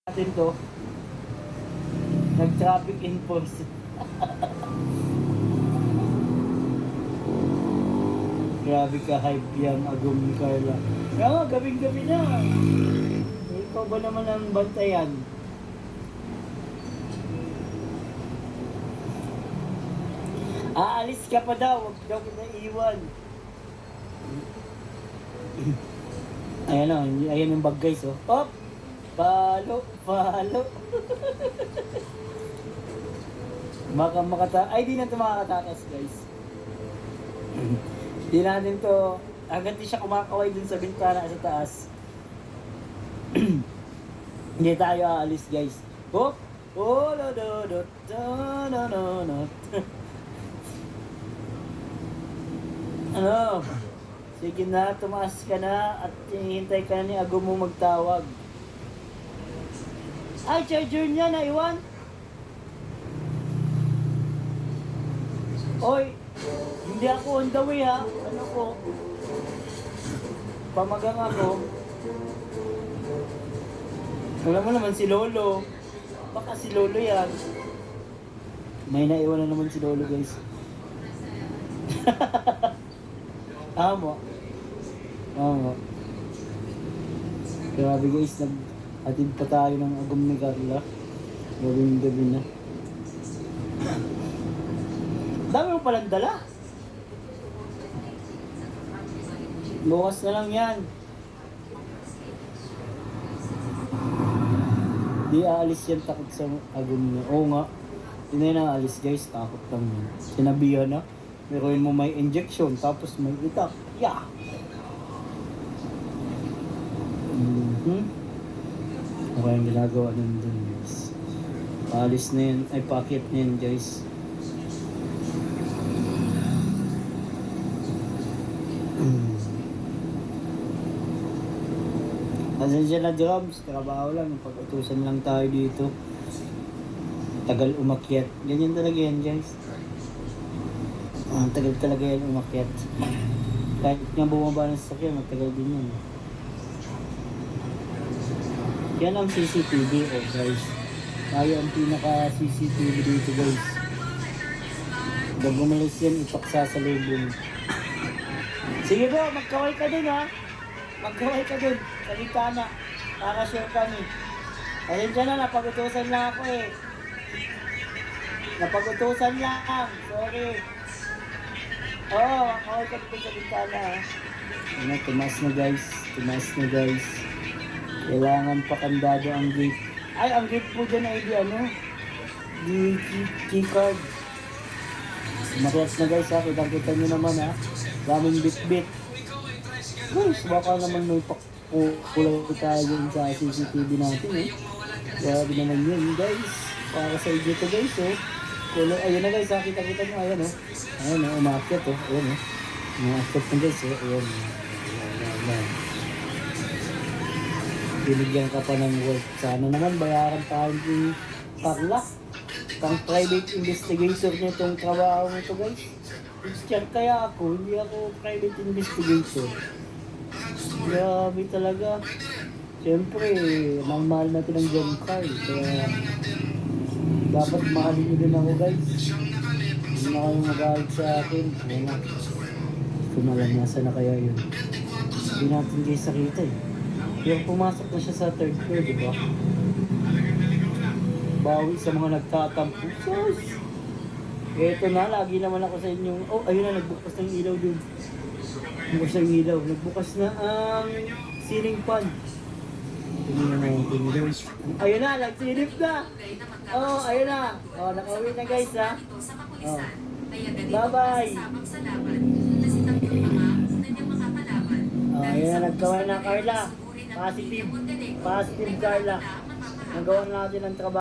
natin to. Nag-traffic enforce. Grabe ka hype yan, Agum ni Carla. Kaya nga, gabing-gabi na. Ikaw ba naman ang bantayan? Aalis ka pa daw, huwag daw kita iwan. Ayan o, ayan yung bag guys oh. Op! Palo, palo. Baka ay di na ito makakatakas guys. Di natin to, agad di siya kumakaway dun sa bintana sa taas. Hindi tayo aalis guys. Oh! Oh, do do do do do do do. Ano? Sige na, tumaas ka na at hihintay ka na ni Agum mo magtawag. Ay, charger niya, naiwan. Oy, hindi ako on the way ha. Ano ko? Pamagang ako. Alam mo naman si Lolo. Baka si Lolo yan. May naiwan na naman si Lolo guys. Tama. Tama. Grabe guys, nag-atid pa tayo ng Agum ni Carla. Gawing gabi na. Dami mo palang dala. Bukas na lang yan. Di aalis yan, takot sa Agum niya. Oo nga. Hindi na aalis guys, takot lang yan. Sinabihan na. Meron mo may injection, tapos may itak. Yeah! Okay ang ginagawa nun dun guys. Paalis na yan, ay paakit na yan guys. Pasensya na drums, trabaho lang, pag-utusan lang tayo dito. Tagal umakyat. Ganyan talaga yan guys. Tagal talaga yan umakyat. Kahit nga bumaba ng sasakyan, matagal din yan. Yan ang CCTV oh guys. Tayo ang pinaka CCTV dito guys. Pag umalis yan, ipaksa sa label. Sige bro, magkaway ka dun ha. Magkaway ka dun. Sa bintana. Nakashare kami. Pasensya na, napag-utusan lang ako eh. Napag-utusan lang. Sorry. Oo, makaway ka dun sa bintana ha. Ano, tumas na guys. Tumas na guys. Kailangan pakandado ang gate. Ay, ang gate po dyan ay di ano? Di keycard. Makias na guys ha. Kitang-kita nyo naman ha. Daming bit-bit. Guys, baka naman may kulay tayo yun sa CCTV natin eh. Grabe naman yun guys. Para sa inyo to guys oh. Kulay, ayun na guys ha. Kita-kita nyo. Ayan oh. Ayan oh, umakyat oh. Ayan oh. Umakyat na guys oh. Ayan oh. Ayan. Binigyan ka pa ng work. Sana naman bayaran tayo ni Carla. Pang private investigator niya itong trabaho mo ito guys. Christian kaya ako, hindi ako private investigator. Grabe talaga. Siyempre, mahal natin ang John Carl. Kaya dapat mahalin nyo din ako guys. Hindi na kayo magalit sa akin. Kaya nga, kumalan nasa na kaya yun. Hindi natin guys nakita eh. Yung pumasok na siya sa third floor, di ba? Bawi sa mga nagtatampo. Sus! Eto na, lagi naman ako sa inyong... Oh, ayun na, nagbukas ng ilaw dun. Nagbukas ng ilaw. Nagbukas na ang ceiling fan. Tingnan na yung ilaw. Ayun na, nagsilip na! Oh, ayun na. Oh, nakauwi na guys, ha? Oh. Bye-bye! Oh, ayun na, nagkaway na Carla. Positive Carla. Nagawa natin ang trabaho.